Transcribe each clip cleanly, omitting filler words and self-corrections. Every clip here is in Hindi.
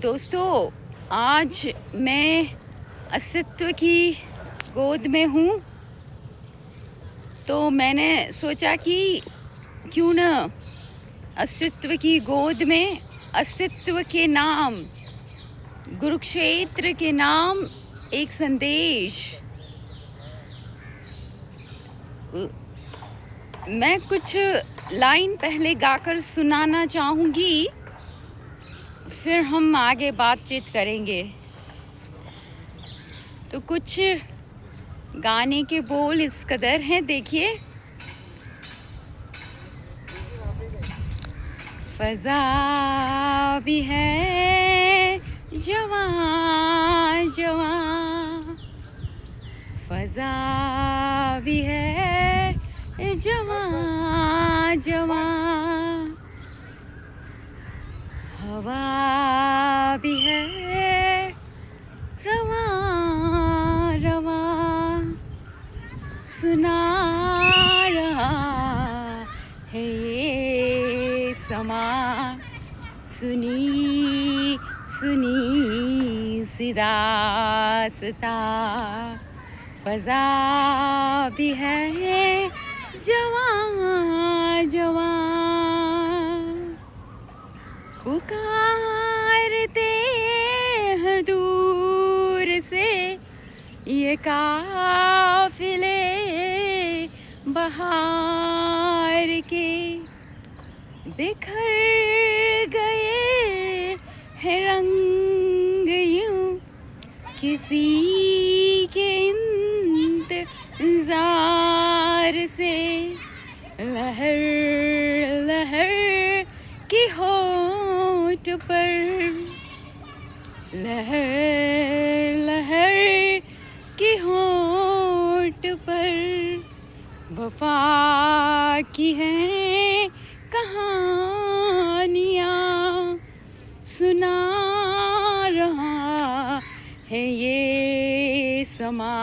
दोस्तों, आज मैं अस्तित्व की गोद में हूँ, तो मैंने सोचा कि क्यों न अस्तित्व की गोद में अस्तित्व के नाम, कुरुक्षेत्र के नाम एक संदेश। मैं कुछ लाइन पहले गाकर सुनाना चाहूँगी, फिर हम आगे बातचीत करेंगे। तो कुछ गाने के बोल इस कदर हैं, देखिए। फ़ज़ा भी है जवां जवां, फ़ज़ा भी है जवां जवां, हवा भी है रवां रवां, सुना रहा है ये समा, सुनी सुनी सी दास्तां, फ़ज़ा भी है जवां जवां, पुकारते हैं दूर से ये काफ़िले बहार के, बिखर गए हैं रंग यूं किसी के इंतज़ार से, लहर लहर की होठ पर, लहर लहर की होठ पर, वफ़ा की हैं कहानियाँ, सुना रहा है ये समा,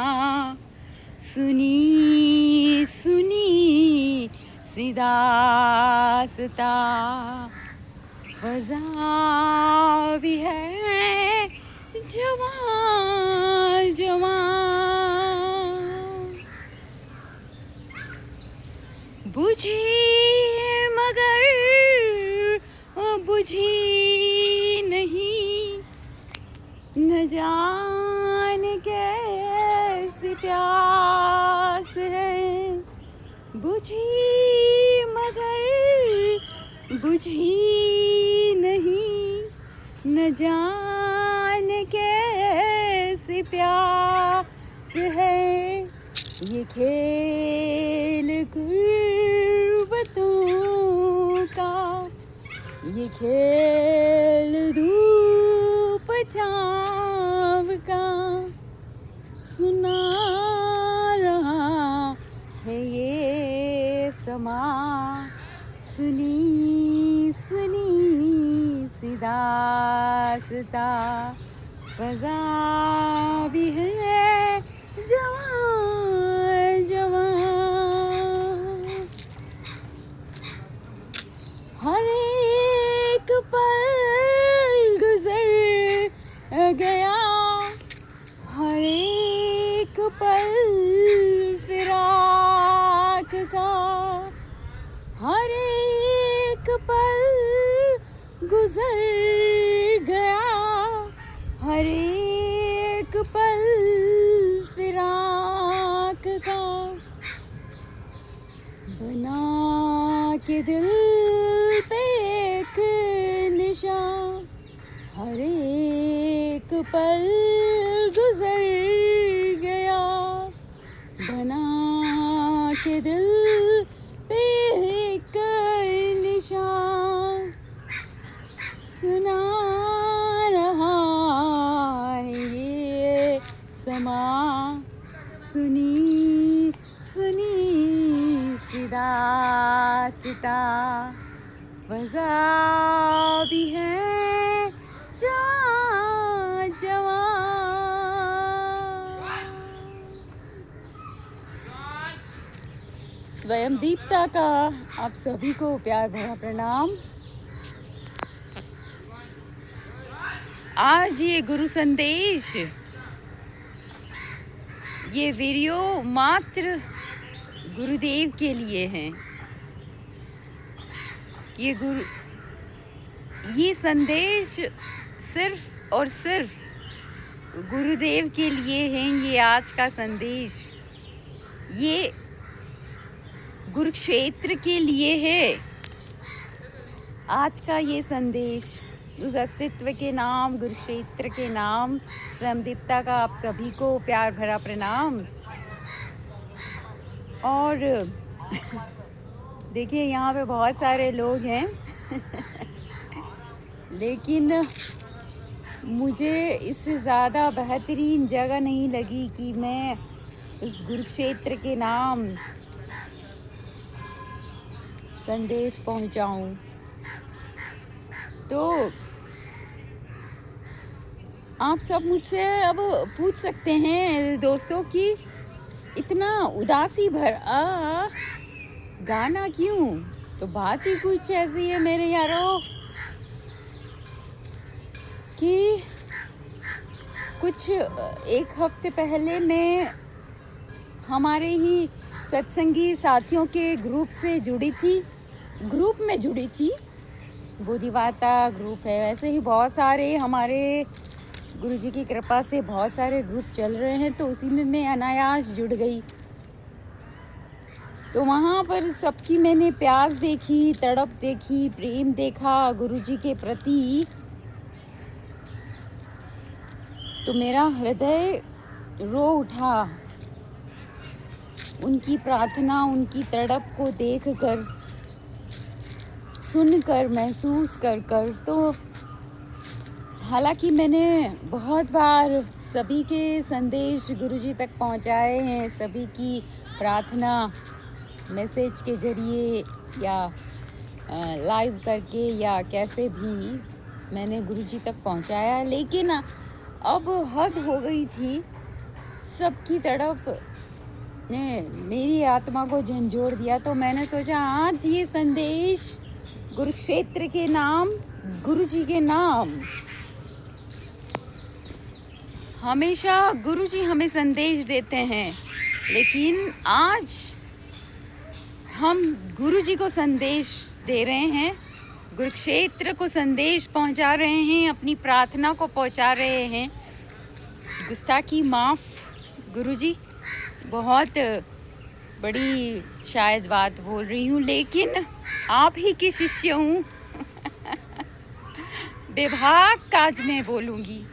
सुनी सुनी सी दास्तां, फ़ज़ा भी है जवां जवां, बुझी मगर बुझी नहीं, न जाने कैसी प्यास है, बुझी मगर बुझी नहीं, न जाने कैसी प्यास है, ये खेल गुर्बतों का, ये खेल धूप छाँव का, सुना रहा है ये समा, सुनी सुनी सी दास्तां, फ़ज़ा भी है जवां जवां, हर एक पल गुज़र गया, हर एक पल फिराक का, हर एक पल गुज़र गया, हर एक पल फिराक का, बना के दिल पे एक निशान, हर एक पल गुज़र गया, बना के दिल पे एक निशान, सुना रहा है ये समा, सुनी सुनी सी दास्तां, फ़ज़ा भी है जवां जवां। स्वयं दीप्ता का आप सभी को प्यार भरा प्रणाम। आज ये गुरु संदेश, ये वीडियो मात्र गुरुदेव के लिए है। ये संदेश सिर्फ और सिर्फ गुरुदेव के लिए है। ये आज का संदेश ये कुरुक्षेत्र के लिए है। आज का ये संदेश उस अस्तित्व के नाम, कुरुक्षेत्र के नाम, स्वयं देवता का आप सभी को प्यार भरा प्रणाम। और देखिए यहाँ पे बहुत सारे लोग हैं लेकिन मुझे इससे ज़्यादा बेहतरीन जगह नहीं लगी कि मैं इस कुरुक्षेत्र के नाम संदेश पहुंचाऊं। तो आप सब मुझसे अब पूछ सकते हैं दोस्तों कि इतना उदासी भरा गाना क्यों? तो बात ही कुछ ऐसी है मेरे यारों कि कुछ एक हफ्ते पहले मैं हमारे ही सत्संगी साथियों के ग्रुप में जुड़ी थी। बोधिवाता ग्रुप है, वैसे ही बहुत सारे हमारे गुरुजी की कृपा से बहुत सारे ग्रुप चल रहे हैं, तो उसी में मैं अनायास जुड़ गई। तो वहाँ पर सबकी मैंने प्यास देखी, तड़प देखी, प्रेम देखा गुरुजी के प्रति। तो मेरा हृदय रो उठा उनकी प्रार्थना, उनकी तड़प को देखकर, सुनकर, महसूस कर। तो हालांकि मैंने बहुत बार सभी के संदेश गुरुजी तक पहुंचाए हैं, सभी की प्रार्थना मैसेज के ज़रिए या लाइव करके या कैसे भी मैंने गुरुजी तक पहुंचाया, लेकिन अब हद हो गई थी। सबकी तड़प ने मेरी आत्मा को झंझोड़ दिया। तो मैंने सोचा आज ये संदेश कुरुक्षेत्र के नाम, गुरुजी के नाम। हमेशा गुरुजी हमें संदेश देते हैं, लेकिन आज हम गुरुजी को संदेश दे रहे हैं, कुरुक्षेत्र को संदेश पहुंचा रहे हैं, अपनी प्रार्थना को पहुंचा रहे हैं। गुस्ताखी माफ़ गुरुजी, बहुत बड़ी शायद बात बोल रही हूँ, लेकिन आप ही की शिष्य हूँ विभाग काज में बोलूँगी,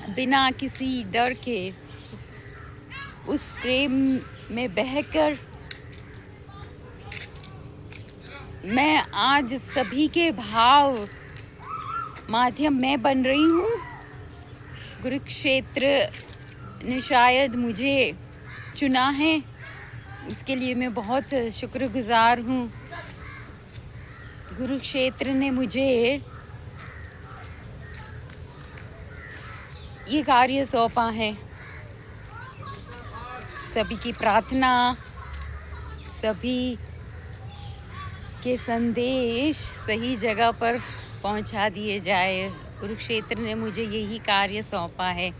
बिना किसी डर के, उस प्रेम में बहकर मैं आज सभी के भाव माध्यम में बन रही हूँ। कुरुक्षेत्र ने शायद मुझे चुना है, उसके लिए मैं बहुत शुक्रगुजार हूँ। कुरुक्षेत्र ने मुझे ये कार्य सौंपा है, सभी की प्रार्थना, सभी के संदेश सही जगह पर पहुंचा दिए जाए। कुरुक्षेत्र ने मुझे यही कार्य सौंपा है।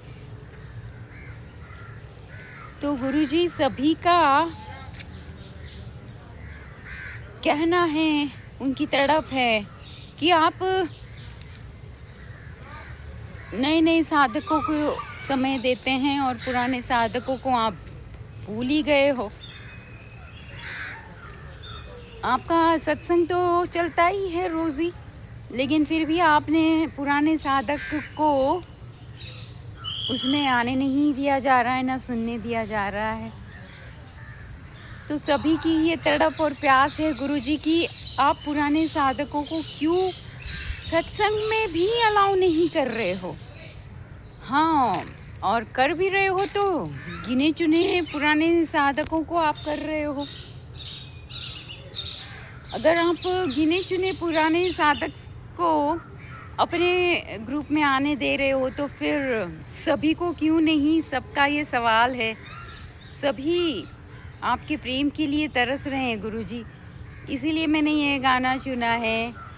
तो गुरुजी सभी का कहना है, उनकी तड़प है कि आप नए साधकों को समय देते हैं और पुराने साधकों को आप भूल ही गए हो। आपका सत्संग तो चलता ही है रोज़ी, लेकिन फिर भी आपने पुराने साधक को उसमें आने नहीं दिया जा रहा है, ना सुनने दिया जा रहा है। तो सभी की ये तड़प और प्यास है गुरुजी की, आप पुराने साधकों को क्यों सत्संग में भी अलाउ नहीं कर रहे हो? हाँ, और कर भी रहे हो तो गिने चुने पुराने साधकों को आप कर रहे हो। अगर आप गिने चुने पुराने साधक को अपने ग्रुप में आने दे रहे हो तो फिर सभी को क्यों नहीं? सबका ये सवाल है। सभी आपके प्रेम के लिए तरस रहे हैं गुरुजी, इसीलिए मैंने ये गाना चुना है।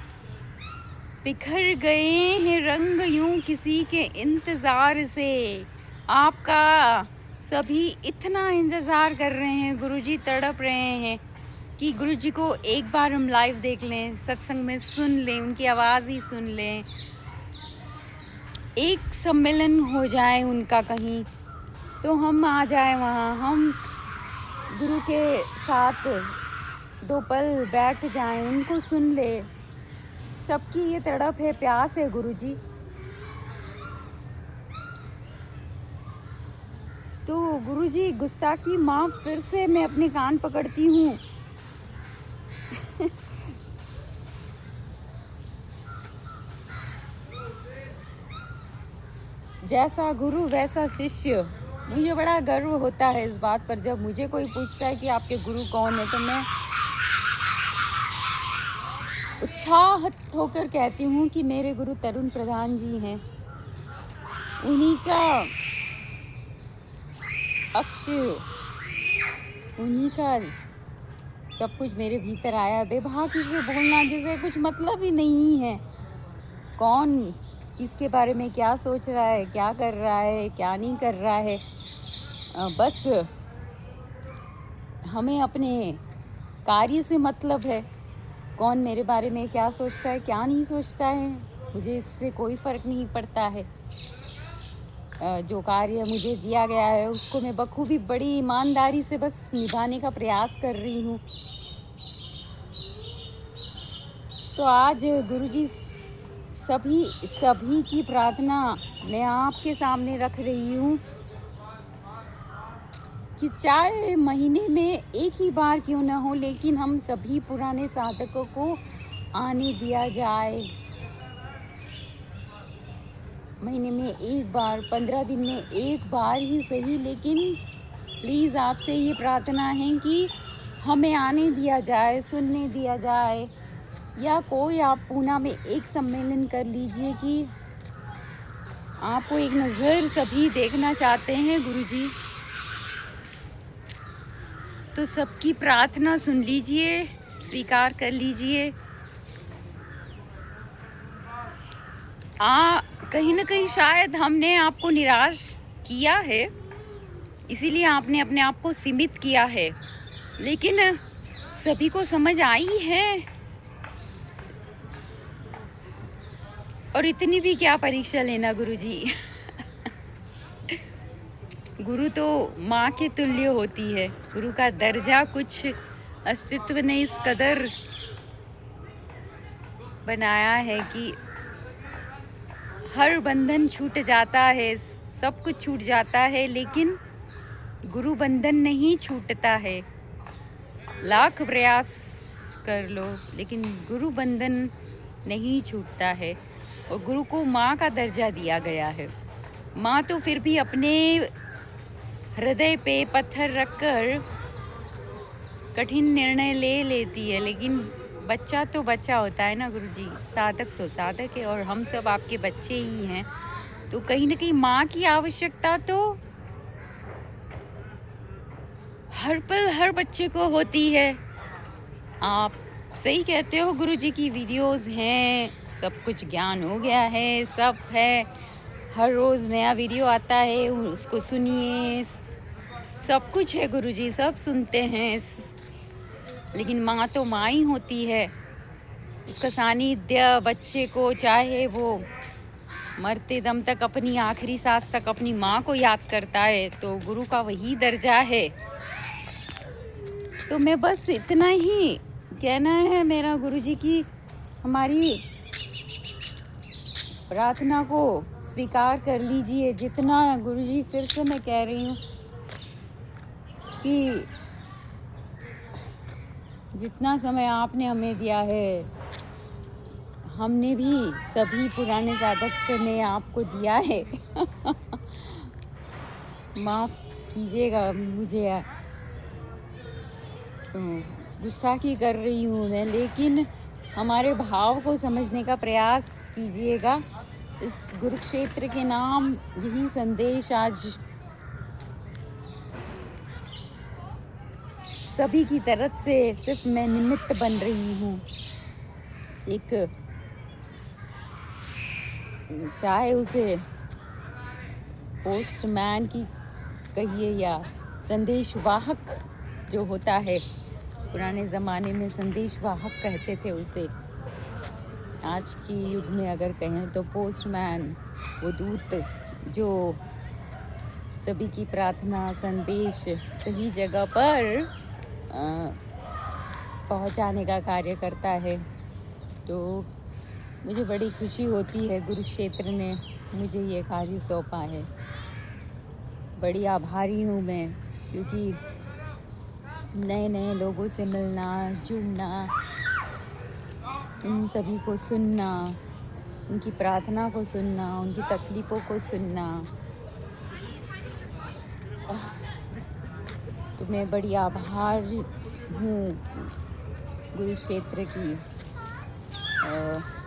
बिखर गए हैं रंग यूं किसी के इंतज़ार से। आपका सभी इतना इंतज़ार कर रहे हैं, गुरुजी तड़प रहे हैं कि गुरुजी को एक बार हम लाइव देख लें, सत्संग में सुन लें, उनकी आवाज़ ही सुन लें, एक सम्मेलन हो जाए उनका कहीं, तो हम आ जाए वहाँ, हम गुरु के साथ 2 पल बैठ जाएं, उनको सुन ले। सबकी ये तड़प है, प्यास है गुरुजी। तो गुरुजी गुस्ताखी माफ़, फिर से मैं अपने कान पकड़ती हूँ। जैसा गुरु वैसा शिष्य। मुझे बड़ा गर्व होता है इस बात पर, जब मुझे कोई पूछता है कि आपके गुरु कौन है, तो मैं उत्साहित होकर कहती हूँ कि मेरे गुरु तरुण प्रधान जी हैं। उन्हीं का अक्षर, उन्हीं का सब कुछ मेरे भीतर आया। बेबाकी से बोलना जैसे कुछ मतलब ही नहीं है। कौन किसके बारे में क्या सोच रहा है, क्या कर रहा है, क्या नहीं कर रहा है, बस हमें अपने कार्य से मतलब है। कौन मेरे बारे में क्या सोचता है, क्या नहीं सोचता है, मुझे इससे कोई फ़र्क नहीं पड़ता है। जो कार्य मुझे दिया गया है उसको मैं बखूबी बड़ी ईमानदारी से बस निभाने का प्रयास कर रही हूँ। तो आज गुरुजी सभी की प्रार्थना मैं आपके सामने रख रही हूँ कि चाहे महीने में एक ही बार क्यों ना हो, लेकिन हम सभी पुराने साधकों को आने दिया जाए। महीने में एक बार, 15 दिन में एक बार ही सही, लेकिन प्लीज़ आपसे ये प्रार्थना है कि हमें आने दिया जाए, सुनने दिया जाए। या कोई आप पूना में एक सम्मेलन कर लीजिए कि आपको एक नज़र सभी देखना चाहते हैं गुरुजी। तो सबकी प्रार्थना सुन लीजिए, स्वीकार कर लीजिए। कहीं ना कहीं शायद हमने आपको निराश किया है, इसीलिए आपने अपने आप को सीमित किया है, लेकिन सभी को समझ आई है। और इतनी भी क्या परीक्षा लेना गुरुजी। गुरु तो माँ के तुल्य होती है। गुरु का दर्जा कुछ अस्तित्व ने इस कदर बनाया है कि हर बंधन छूट जाता है, सब कुछ छूट जाता है, लेकिन गुरु बंधन नहीं छूटता है। लाख प्रयास कर लो लेकिन गुरु बंधन नहीं छूटता है। और गुरु को माँ का दर्जा दिया गया है। माँ तो फिर भी अपने हृदय पे पत्थर रखकर कठिन निर्णय ले लेती है, लेकिन बच्चा तो बच्चा होता है ना गुरुजी। साधक तो साधक है, और हम सब आपके बच्चे ही हैं। तो कहीं ना कहीं माँ की आवश्यकता तो हर पल हर बच्चे को होती है। आप सही कहते हो गुरुजी की वीडियोस हैं, सब कुछ ज्ञान हो गया है, सब है। हर रोज़ नया वीडियो आता है, उसको सुनिए, सब कुछ है गुरुजी, सब सुनते हैं। लेकिन माँ तो माँ ही होती है। उसका सानिध्य बच्चे को, चाहे वो मरते दम तक, अपनी आखिरी सांस तक अपनी माँ को याद करता है, तो गुरु का वही दर्जा है। तो मैं बस इतना ही कहना है मेरा गुरुजी की हमारी प्रार्थना को स्वीकार कर लीजिए। जितना गुरुजी, फिर से मैं कह रही हूँ कि जितना समय आपने हमें दिया है, हमने भी सभी पुराने साधक ने आपको दिया है। माफ़ कीजिएगा मुझे, गुस्ताखी कर रही हूँ मैं, लेकिन हमारे भाव को समझने का प्रयास कीजिएगा। इस गुरुक्षेत्र के नाम यही संदेश आज सभी की तरफ से सिर्फ मैं निमित्त बन रही हूँ। एक चाहे उसे पोस्टमैन की कहिए या संदेश वाहक जो होता है, पुराने ज़माने में संदेश वाहक कहते थे उसे। आज की युग में अगर कहें तो पोस्टमैन, वो दूत जो सभी की प्रार्थना संदेश सही जगह पर पहुंचाने का कार्य करता है। तो मुझे बड़ी खुशी होती है गुरुक्षेत्र ने मुझे ये कार्य सौंपा है। बड़ी आभारी हूँ मैं, क्योंकि नए नए लोगों से मिलना, जुड़ना, उन सभी को सुनना, उनकी प्रार्थना को सुनना, उनकी तकलीफ़ों को सुनना, तो मैं बड़ी आभारी हूँ गुरुक्षेत्र की।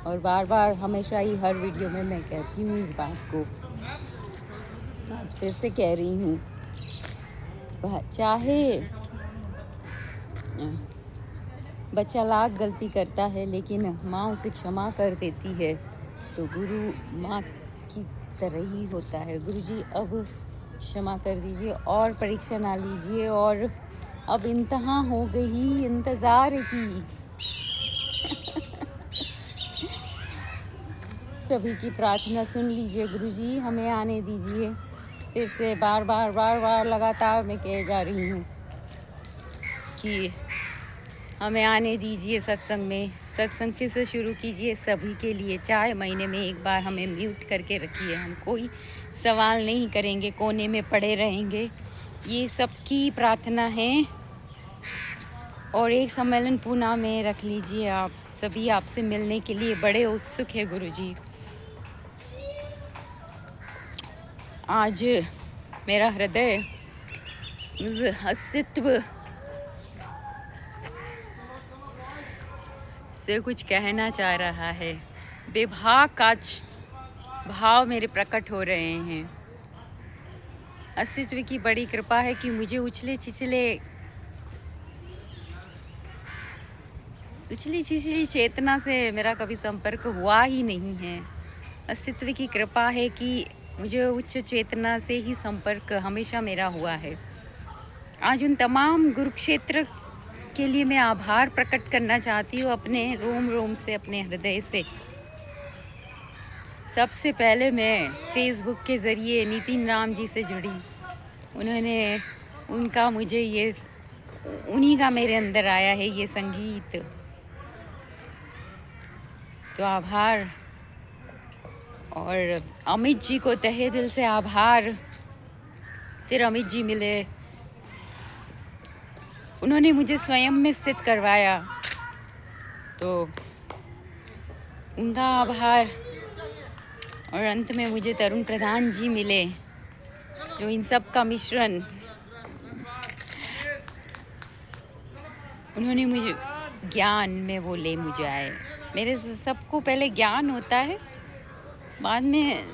और बार बार हमेशा ही हर वीडियो में मैं कहती हूँ इस बात को, आज फिर से कह रही हूँ, चाहे बच्चा लाख गलती करता है लेकिन माँ उसे क्षमा कर देती है, तो गुरु माँ की तरह ही होता है। गुरुजी अब क्षमा कर दीजिए और परीक्षा ना लीजिए, और अब इंतहा हो गई इंतज़ार की। सभी की प्रार्थना सुन लीजिए गुरुजी, हमें आने दीजिए। फिर से बार बार लगातार मैं कह जा रही हूँ कि हमें आने दीजिए सत्संग में। सत्संग फिर से शुरू कीजिए सभी के लिए, चाहे महीने में एक बार हमें म्यूट करके रखिए। हम कोई सवाल नहीं करेंगे, कोने में पड़े रहेंगे। ये सबकी प्रार्थना है। और एक सम्मेलन पूना में रख लीजिए आप सभी, आपसे मिलने के लिए बड़े उत्सुक है गुरुजी। आज मेरा हृदय उस अस्तित्व से कुछ कहना चाह रहा है। बेभाग आज भाव मेरे प्रकट हो रहे हैं। अस्तित्व की बड़ी कृपा है कि मुझे उछली छिछली चेतना से मेरा कभी संपर्क हुआ ही नहीं है। अस्तित्व की कृपा है कि मुझे उच्च चेतना से ही संपर्क हमेशा मेरा हुआ है। आज उन तमाम गुरुक्षेत्र के लिए मैं आभार प्रकट करना चाहती हूँ, अपने रोम रोम से, अपने हृदय से। सबसे पहले मैं फेसबुक के ज़रिए नितिन राम जी से जुड़ी। उनका मुझे ये, उन्हीं का मेरे अंदर आया है ये संगीत। तो आभार। और अमित जी को तहे दिल से आभार। फिर अमित जी मिले, उन्होंने मुझे स्वयं में स्थित करवाया, तो उनका आभार। और अंत में मुझे तरुण प्रधान जी मिले, जो इन सब का मिश्रण, उन्होंने मुझे ज्ञान में वो ले मुझे आए। मेरे सबको पहले ज्ञान होता है, बाद में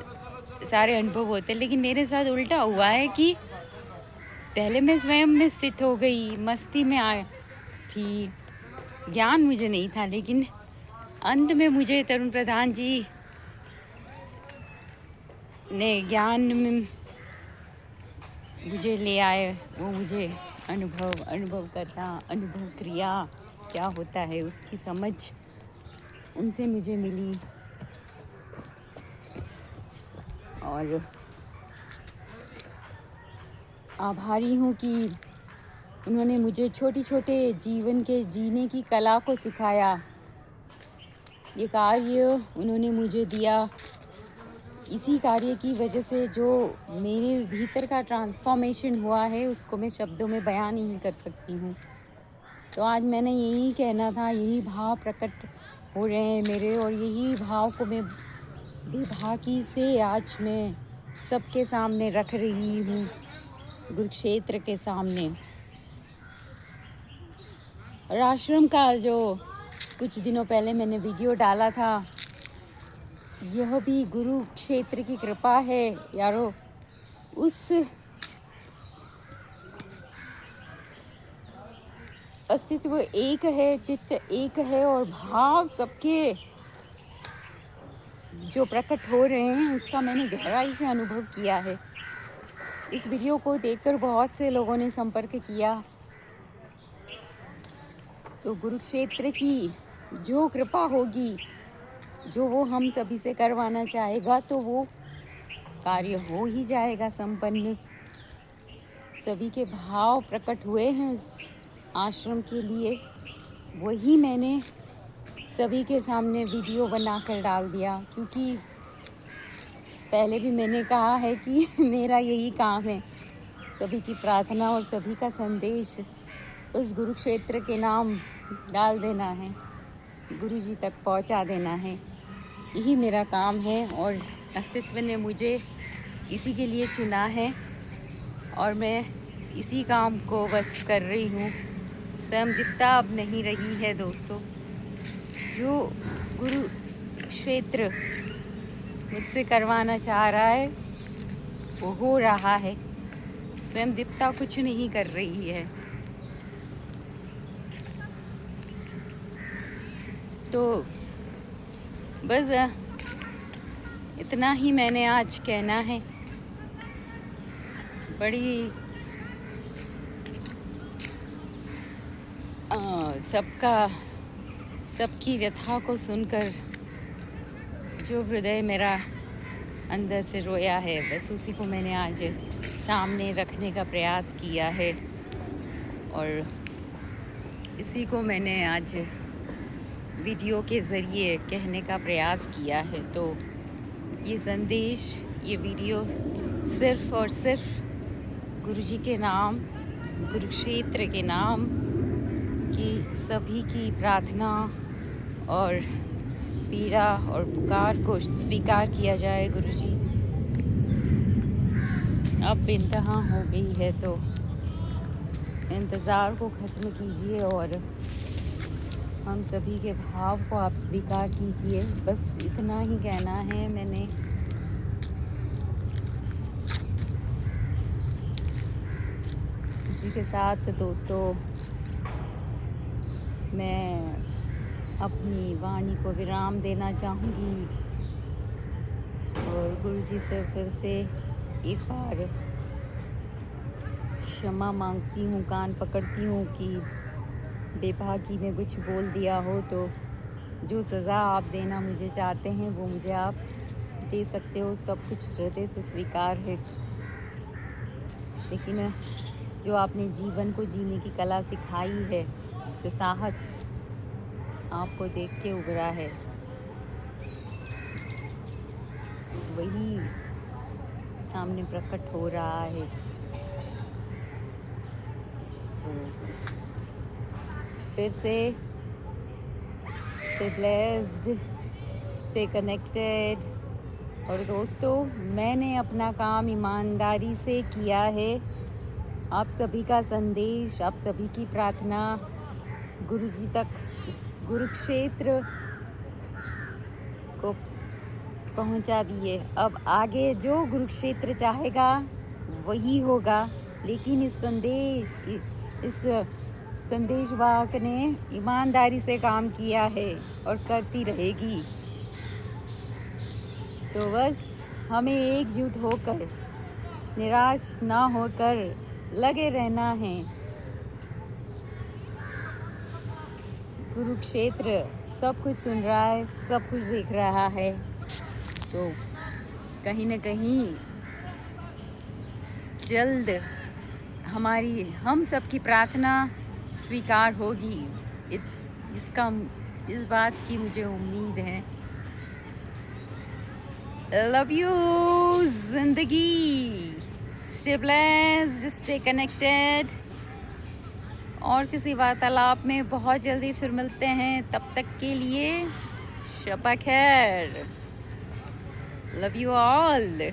सारे अनुभव होते हैं, लेकिन मेरे साथ उल्टा हुआ है कि पहले मैं स्वयं में स्थित हो गई, मस्ती में आ थी, ज्ञान मुझे नहीं था, लेकिन अंत में मुझे तरुण प्रधान जी ने ज्ञान में मुझे ले आए। वो मुझे अनुभव करना, अनुभव क्रिया क्या होता है उसकी समझ उनसे मुझे मिली। और आभारी हूँ कि उन्होंने मुझे छोटे छोटे जीवन के जीने की कला को सिखाया। ये कार्य उन्होंने मुझे दिया, इसी कार्य की वजह से जो मेरे भीतर का ट्रांसफॉर्मेशन हुआ है उसको मैं शब्दों में बयान नहीं कर सकती हूँ। तो आज मैंने यही कहना था, यही भाव प्रकट हो रहे हैं मेरे, और यही भाव को मैं बेबाकी से आज मैं सबके सामने रख रही हूँ, गुरुक्षेत्र के सामने। और आश्रम का जो कुछ दिनों पहले मैंने वीडियो डाला था, यह भी गुरुक्षेत्र की कृपा है यारो। उस अस्तित्व एक है, चित्त एक है, और भाव सबके जो प्रकट हो रहे हैं उसका मैंने गहराई से अनुभव किया है। इस वीडियो को देखकर बहुत से लोगों ने संपर्क किया। तो कुरुक्षेत्र की जो कृपा होगी, जो वो हम सभी से करवाना चाहेगा, तो वो कार्य हो ही जाएगा संपन्न। सभी के भाव प्रकट हुए हैं उस आश्रम के लिए, वही मैंने सभी के सामने वीडियो बनाकर डाल दिया। क्योंकि पहले भी मैंने कहा है कि मेरा यही काम है, सभी की प्रार्थना और सभी का संदेश उस कुरुक्षेत्र के नाम डाल देना है, गुरु जी तक पहुंचा देना है। यही मेरा काम है और अस्तित्व ने मुझे इसी के लिए चुना है और मैं इसी काम को बस कर रही हूँ। स्वयं दीप्ता अब नहीं रही है दोस्तों। जो गुरु क्षेत्र मुझसे करवाना चाह रहा है वो हो रहा है। स्वयं दीप्ता कुछ नहीं कर रही है। तो बस इतना ही मैंने आज कहना है। बड़ी सबकी व्यथा को सुनकर जो हृदय मेरा अंदर से रोया है, बस उसी को मैंने आज सामने रखने का प्रयास किया है और इसी को मैंने आज वीडियो के ज़रिए कहने का प्रयास किया है। तो ये संदेश, ये वीडियो सिर्फ़ और सिर्फ गुरुजी के नाम, कुरुक्षेत्र के नाम की सभी की प्रार्थना और पीड़ा और पुकार को स्वीकार किया जाए। गुरुजी अब इंतहा हो गई है, तो इंतज़ार को ख़त्म कीजिए और हम सभी के भाव को आप स्वीकार कीजिए। बस इतना ही कहना है मैंने। इसी के साथ दोस्तों मैं अपनी वाणी को विराम देना चाहूँगी और गुरुजी से फिर से एक बार क्षमा मांगती हूँ, कान पकड़ती हूँ कि बेभागी में कुछ बोल दिया हो। तो जो सज़ा आप देना मुझे चाहते हैं वो मुझे आप दे सकते हो। सब कुछ हृदय से स्वीकार है, लेकिन जो आपने जीवन को जीने की कला सिखाई है, जो साहस आपको देख के उभरा है, वही सामने प्रकट हो रहा है। तो फिर से स्टे ब्लेस्ड, स्टे कनेक्टेड। और दोस्तों मैंने अपना काम ईमानदारी से किया है। आप सभी का संदेश, आप सभी की प्रार्थना गुरुजी तक, इस कुरुक्षेत्र को पहुंचा दिए। अब आगे जो कुरुक्षेत्र चाहेगा वही होगा, लेकिन इस संदेश वाहक ने ईमानदारी से काम किया है और करती रहेगी। तो बस हमें एकजुट होकर, निराश ना होकर लगे रहना है। कुरुक्षेत्र सब कुछ सुन रहा है, सब कुछ देख रहा है। तो कहीं न कहीं जल्द हम सबकी प्रार्थना स्वीकार होगी, इस बात की मुझे उम्मीद है। लव यू जिंदगी, स्टे ब्लेस्ड, स्टे कनेक्टेड। और किसी वार्तालाप में बहुत जल्दी फिर मिलते हैं। तब तक के लिए शब खैर। Love you all.